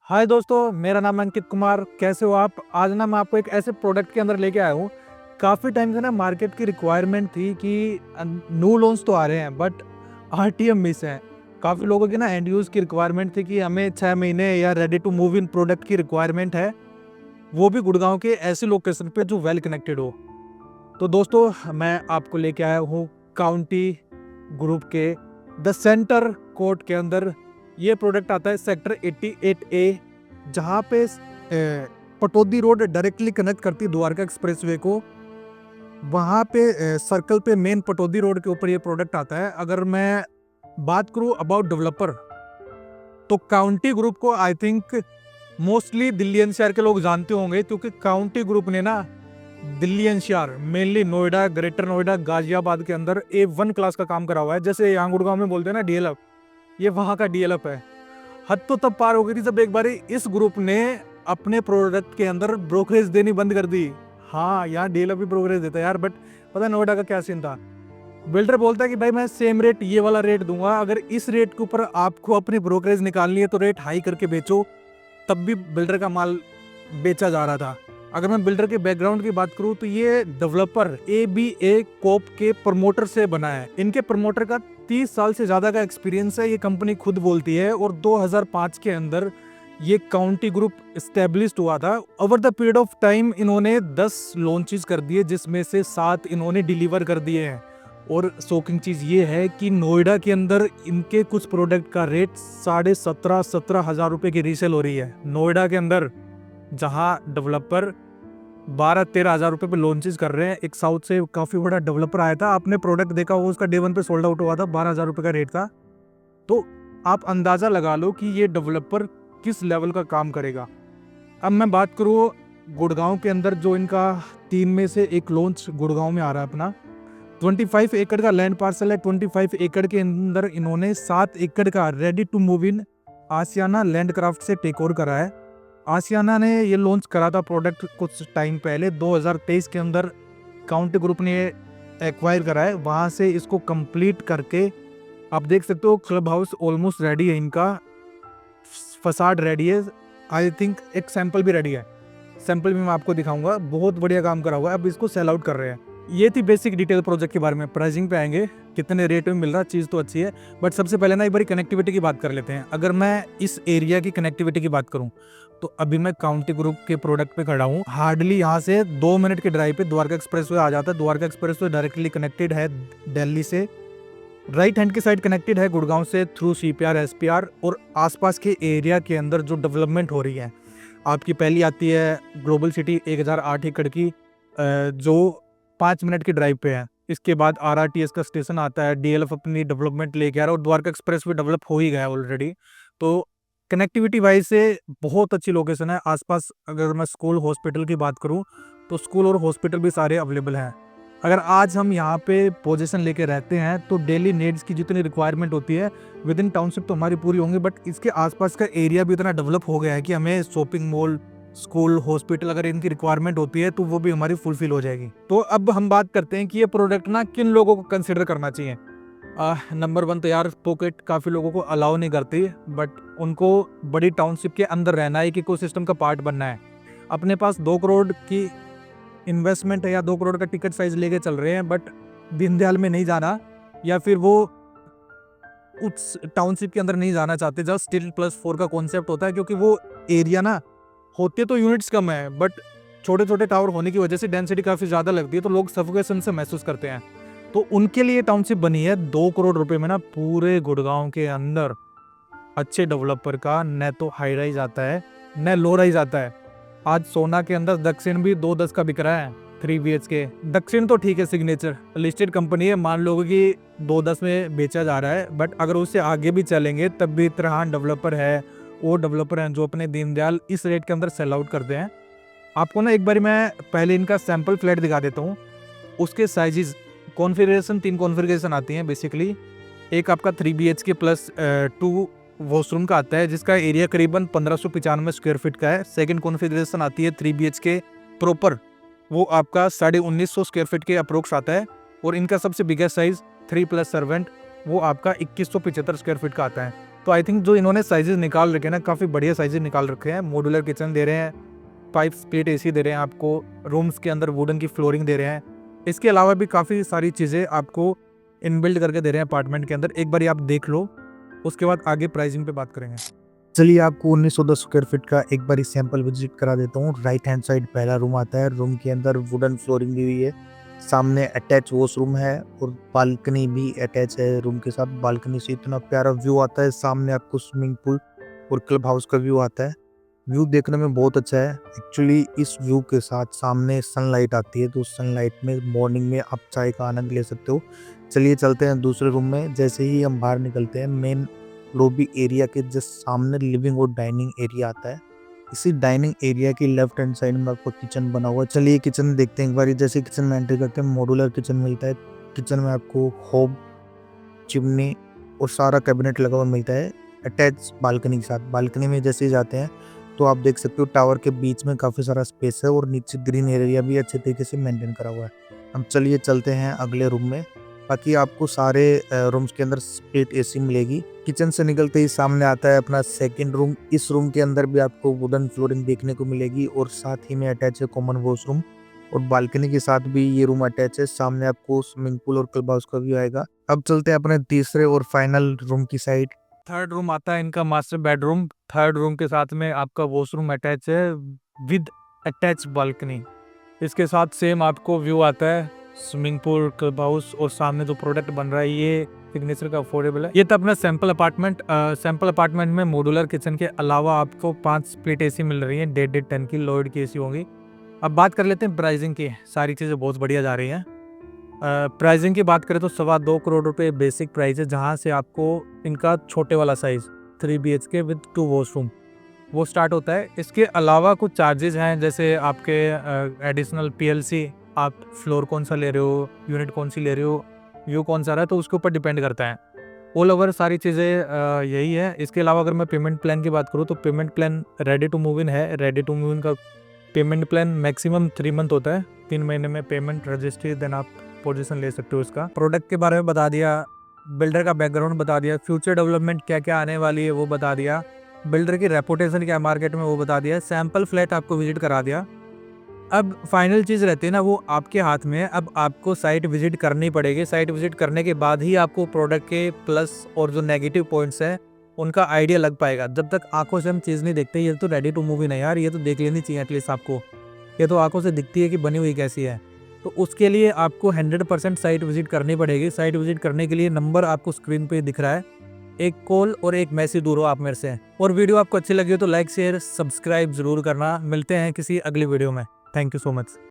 हाय दोस्तों, मेरा नाम है अंकित कुमार। कैसे हो आप? आज ना मैं आपको एक ऐसे प्रोडक्ट के अंदर लेके आया हूँ। काफ़ी टाइम से ना मार्केट की रिक्वायरमेंट थी कि न्यू लोन्स तो आ रहे हैं बट आरटीएम मिस है। काफ़ी लोगों की ना एंड यूज़ की रिक्वायरमेंट थी कि हमें 6 महीने या ready to move in product की रिक्वायरमेंट है, वो भी गुड़गांव के ऐसे लोकेशन पे जो वेल कनेक्टेड हो। तो दोस्तों, मैं आपको लेके आया हूँ काउंटी ग्रुप के द सेंटर कोर्ट के अंदर। ये प्रोडक्ट आता है सेक्टर 88A, जहाँ पे पटौदी रोड डायरेक्टली कनेक्ट करती है द्वारका एक्सप्रेसवे को। वहाँ पे सर्कल पे मेन पटौदी रोड के ऊपर ये प्रोडक्ट आता है। अगर मैं बात करूँ अबाउट डेवलपर, तो काउंटी ग्रुप को I think mostly Delhi NCR के लोग जानते होंगे, क्योंकि काउंटी ग्रुप ने ना Delhi NCR mainly Noida, greater Noida, Ghaziabad के अंदर A1 क्लास का काम करा हुआ है। जैसे यहाँ गुड़गांव में बोलते हैं ना डीएलएफ, ये वहाँ का डीएलएफ है। हद तो तब पार हो गई थी जब एक बारी इस ग्रुप ने अपने प्रोडक्ट के अंदर ब्रोकरेज देनी बंद कर दी। हाँ, यहाँ डीएलएफ भी ब्रोकरेज देता है यार, बट पता है नोएडा का क्या सीन था। बिल्डर बोलता है कि भाई मैं सेम रेट, ये वाला रेट दूंगा, अगर इस रेट के ऊपर आपको अपनी ब्रोकरेज निकालनी है तो रेट हाई करके बेचो। तब भी बिल्डर का माल बेचा जा रहा था। अगर मैं बिल्डर के बैकग्राउंड की बात करूं तो ये डेवलपर ABA कोप के प्रमोटर से बना है। इनके प्रमोटर का 30 साल से ज्यादा का एक्सपीरियंस है, ये कंपनी खुद बोलती है। और 2005 के अंदर ये काउंटी ग्रुप एस्टेब्लिश्ड हुआ था। Over the period of time इन्होंने 10 लॉन्चेस कर दिए, जिसमें से 7 इन्होंने डिलीवर कर दिए हैं। और शॉकिंग चीज ये है कि नोएडा के अंदर इनके कुछ प्रोडक्ट का रेट 17,500 हजार रुपए की रीसेल हो रही है नोएडा के अंदर, जहां डेवलपर 12-13 हजार रुपए पे लॉन्चेस कर रहे हैं। एक साउथ से काफी बड़ा डेवलपर आया था, आपने प्रोडक्ट देखा वो उसका डे 1 पे सोल्ड आउट हुआ था, 12,000 रुपए का रेट था। तो आप अंदाजा लगा लो कि ये डेवलपर किस लेवल का काम करेगा। अब मैं बात करूँ गुड़गांव के अंदर, जो इनका 3 में से एक लॉन्च गुड़गांव में आ रहा है अपना। 25 एकड़ का लैंड पार्सल है। 25 एकड़ के अंदर इन्होंने 7 एकड़ का रेडी टू मूव इन आसियाना लैंडक्राफ्ट से टेक ओवर करा है। आसियाना ने ये लॉन्च करा था प्रोडक्ट कुछ टाइम पहले, 2023 के अंदर काउंटी ग्रुप ने एक्वायर करा है। वहाँ से इसको कंप्लीट करके आप देख सकते हो क्लब हाउस ऑलमोस्ट रेडी है, इनका फसाड रेडी है। आई थिंक एक सैंपल भी रेडी है, सैंपल भी मैं आपको दिखाऊंगा। बहुत बढ़िया काम करा हुआ है, अब इसको सेल आउट कर रहे हैं। ये थी बेसिक डिटेल प्रोजेक्ट के बारे में। प्राइसिंग पे आएंगे, कितने रेट में मिल रहा, चीज़ तो अच्छी है। बट सबसे पहले ना एक बार कनेक्टिविटी की बात कर लेते हैं। अगर मैं इस एरिया की कनेक्टिविटी की बात करूं तो अभी मैं काउंटी ग्रुप के प्रोडक्ट पे खड़ा हूँ। हार्डली यहाँ से 2 मिनट के ड्राइव पे द्वारका एक्सप्रेसवे आ जाता है। द्वारका एक्सप्रेसवे डायरेक्टली कनेक्टेड है दिल्ली से, राइट हैंड की साइड कनेक्टेड है गुड़गांव से थ्रू CPR SPR। और आसपास के एरिया के अंदर जो डेवलपमेंट हो रही है, आपकी पहली आती है ग्लोबल सिटी 1008 एकड़ की, जो 5 मिनट की ड्राइव पे है। इसके बाद RRTS का स्टेशन आता है, DLF अपनी डेवलपमेंट लेके आ रहा है और द्वारका एक्सप्रेस भी डेवलप हो ही गया है ऑलरेडी। तो कनेक्टिविटी वाइज से बहुत अच्छी लोकेशन है। आसपास अगर मैं स्कूल हॉस्पिटल की बात करूं तो स्कूल और हॉस्पिटल भी सारे अवेलेबल हैं। अगर आज हम यहाँ पे पोजीशन लेके रहते हैं तो डेली नीड्स की जितनी रिक्वायरमेंट होती है विद इन टाउनशिप तो हमारी पूरी होंगी, बट इसके आसपास का एरिया भी इतना डेवलप हो गया है कि हमें शॉपिंग मॉल, स्कूल, हॉस्पिटल अगर इनकी रिक्वायरमेंट होती है तो वो भी हमारी फुलफिल हो जाएगी। तो अब हम बात करते हैं कि ये प्रोडक्ट ना किन लोगों को कंसिडर करना चाहिए। नंबर 1 तो यार पॉकेट काफ़ी लोगों को अलाउ नहीं करती, बट उनको बड़ी टाउनशिप के अंदर रहना है, एक इकोसिस्टम का पार्ट बनना है। अपने पास 2 करोड़ की इन्वेस्टमेंट है या 2 करोड़ का टिकट साइज लेके चल रहे हैं, बट दीनदयाल में नहीं जाना या फिर वो उस टाउनशिप के अंदर नहीं जाना चाहते जहाँ स्टील +4 का कॉन्सेप्ट होता है, क्योंकि वो एरिया ना होते तो यूनिट्स कम है, बट छोटे छोटे टावर होने की वजह से डेंसिटी काफ़ी ज़्यादा लगती है, तो लोग सफोकेशन से महसूस करते हैं। तो उनके लिए टाउनशिप बनी है। 2 करोड़ रुपए में ना पूरे गुड़गांव के अंदर अच्छे डेवलपर का न तो हाई राइज आता है न लो राइज आता है। आज सोना के अंदर दक्षिण भी 210 का बिक रहा है 3 BHK। दक्षिण तो ठीक है, सिग्नेचर लिस्टेड कंपनी है, मान लो कि 210 में बेचा जा रहा है, बट अगर उससे आगे भी चलेंगे तब भी तरहान डेवलपर है, वो डेवलपर हैं जो अपने दीनदयाल इस रेट के अंदर सेल आउट करते हैं। आपको ना एक बार मैं पहले इनका सैंपल फ्लैट दिखा देता हूँ। उसके साइजेस कॉन्फ़िगरेशन 3 कॉन्फ़िगरेशन आती हैं बेसिकली। एक आपका 3 BHK प्लस 2 वॉशरूम का आता है, जिसका एरिया करीबन 1595 स्क्वायर फीट का है। सेकंड कॉन्फ़िगरेशन आती है 3 BHK प्रॉपर, वो आपका 1950 स्क्वायर फीट के अप्रोक्स आता है। और इनका सबसे बिगेस्ट साइज 3 प्लस सर्वेंट, वो आपका 2175 स्क्वायर फीट का आता है। तो आई थिंक जो इन्होंने साइजेस निकाल रखे हैं ना, काफ़ी बढ़िया साइजेस निकाल रखे हैं। मॉड्यूलर किचन दे रहे हैं, 5 स्प्लिट एसी दे रहे हैं आपको, रूम्स के अंदर वुडन की फ्लोरिंग दे रहे हैं। इसके अलावा भी काफ़ी सारी चीज़ें आपको इनबिल्ट करके दे रहे हैं अपार्टमेंट के अंदर। एक बार आप देख लो, उसके बाद आगे प्राइसिंग पे बात करेंगे। चलिए आपको 1910 स्क्वायर फीट का एक बार सैंपल विजिट करा देता हूँ। राइट हैंड साइड पहला रूम आता है। रूम के अंदर वुडन फ्लोरिंग दी हुई है, सामने अटैच वॉशरूम है और बालकनी भी अटैच है रूम के साथ। बालकनी से इतना प्यारा व्यू आता है, सामने आपको स्विमिंग पूल और क्लब हाउस का व्यू आता है। व्यू देखने में बहुत अच्छा है। एक्चुअली इस व्यू के साथ सामने सनलाइट आती है, तो सनलाइट में मॉर्निंग में आप चाय का आनंद ले सकते हो। चलिए चलते हैं दूसरे रूम में। जैसे ही हम बाहर निकलते हैं, मेन लॉबी एरिया के जस्ट सामने लिविंग और डाइनिंग एरिया आता है। इसी डाइनिंग एरिया की लेफ्ट हैंड साइड में आपको किचन बना हुआ है। चलिए किचन देखते हैं एक बार। जैसे किचन में एंट्री करते हैं, मॉड्यूलर किचन मिलता है। किचन में आपको होब, चिमनी और सारा कैबिनेट लगा हुआ मिलता है अटैच बालकनी के साथ। बालकनी में जैसे ही जाते हैं तो आप देख सकते हो टावर के बीच में काफ़ी सारा स्पेस है और नीचे ग्रीन एरिया भी अच्छे तरीके से मेंटेन करा हुआ है। हम चलिए चलते हैं अगले रूम में। बाकी आपको सारे रूम्स के अंदर स्प्लिट एसी मिलेगी। किचन से निकलते ही सामने आता है अपना सेकंड रूम। इस रूम के अंदर भी आपको वुडन फ्लोरिंग देखने को मिलेगी और साथ ही में अटैच है कॉमन वॉशरूम और बालकनी के साथ भी ये रूम अटैच है। सामने आपको स्विमिंग पूल और क्लब हाउस का व्यू आएगा। अब चलते हैं अपने तीसरे और फाइनल रूम की साइड। थर्ड रूम आता है इनका मास्टर बेडरूम। थर्ड रूम के साथ में आपका वॉशरूम अटैच है विद अटैच बालकनी। इसके साथ सेम आपको व्यू आता है स्विमिंग पूल, क्लब हाउस और सामने जो प्रोडक्ट बन रहा है ये सिग्नेचर का अफोर्डेबल है। ये था अपना सैंपल अपार्टमेंट। सैंपल अपार्टमेंट में मॉड्यूलर किचन के अलावा आपको 5 स्प्लिट एसी मिल रही है, 1.5 टन की लॉयड की एसी होंगी। अब बात कर लेते हैं प्राइसिंग की। सारी चीज़ें बहुत बढ़िया जा रही हैं। प्राइसिंग की बात करें तो 2.25 करोड़ रुपए बेसिक प्राइस है, जहाँ से आपको इनका छोटे वाला साइज 3 BHK विद 2 वॉशरूम वो स्टार्ट होता है। इसके अलावा कुछ चार्जेस हैं, जैसे आपके एडिशनल PLC, आप फ्लोर कौन सा ले रहे हो, यूनिट कौन सी ले रहे हो, व्यू कौन सा रहा है, तो उसके ऊपर डिपेंड करता है। ऑल ओवर सारी चीज़ें यही है। इसके अलावा अगर मैं पेमेंट प्लान की बात करूँ तो payment plan ready to move in है। रेडी टू मूव इन का पेमेंट प्लान मैक्सिमम 3 मंथ होता है। 3 महीने में पेमेंट रजिस्ट्री, देन आप पोजीशन ले सकते हो। इसका प्रोडक्ट के बारे में बता दिया, बिल्डर का बैकग्राउंड बता दिया, फ्यूचर डेवलपमेंट क्या क्या आने वाली है वो बता दिया, बिल्डर की रेपुटेशन क्या मार्केट में वो बता दिया, सैंपल फ्लैट आपको विजिट करा दिया। अब फाइनल चीज़ रहती है ना, वो आपके हाथ में है। अब आपको साइट विजिट करनी पड़ेगी। साइट विजिट करने के बाद ही आपको प्रोडक्ट के प्लस और जो नेगेटिव पॉइंट्स हैं उनका आइडिया लग पाएगा। जब तक आंखों से हम चीज़ नहीं देखते, ये तो रेडी टू मूव इन है यार, ये तो देख लेनी चाहिए एटलीस्ट आपको। ये तो आंखों से दिखती है कि बनी हुई कैसी है। तो उसके लिए आपको 100% साइट विजिट करनी पड़ेगी। साइट विजिट करने के लिए नंबर आपको स्क्रीन पे दिख रहा है। एक कॉल और एक मैसेज दूर हो आप मेरे से। और वीडियो आपको अच्छी लगी हो तो लाइक शेयर सब्सक्राइब जरूर करना। मिलते हैं किसी अगली वीडियो में। Thank you so much.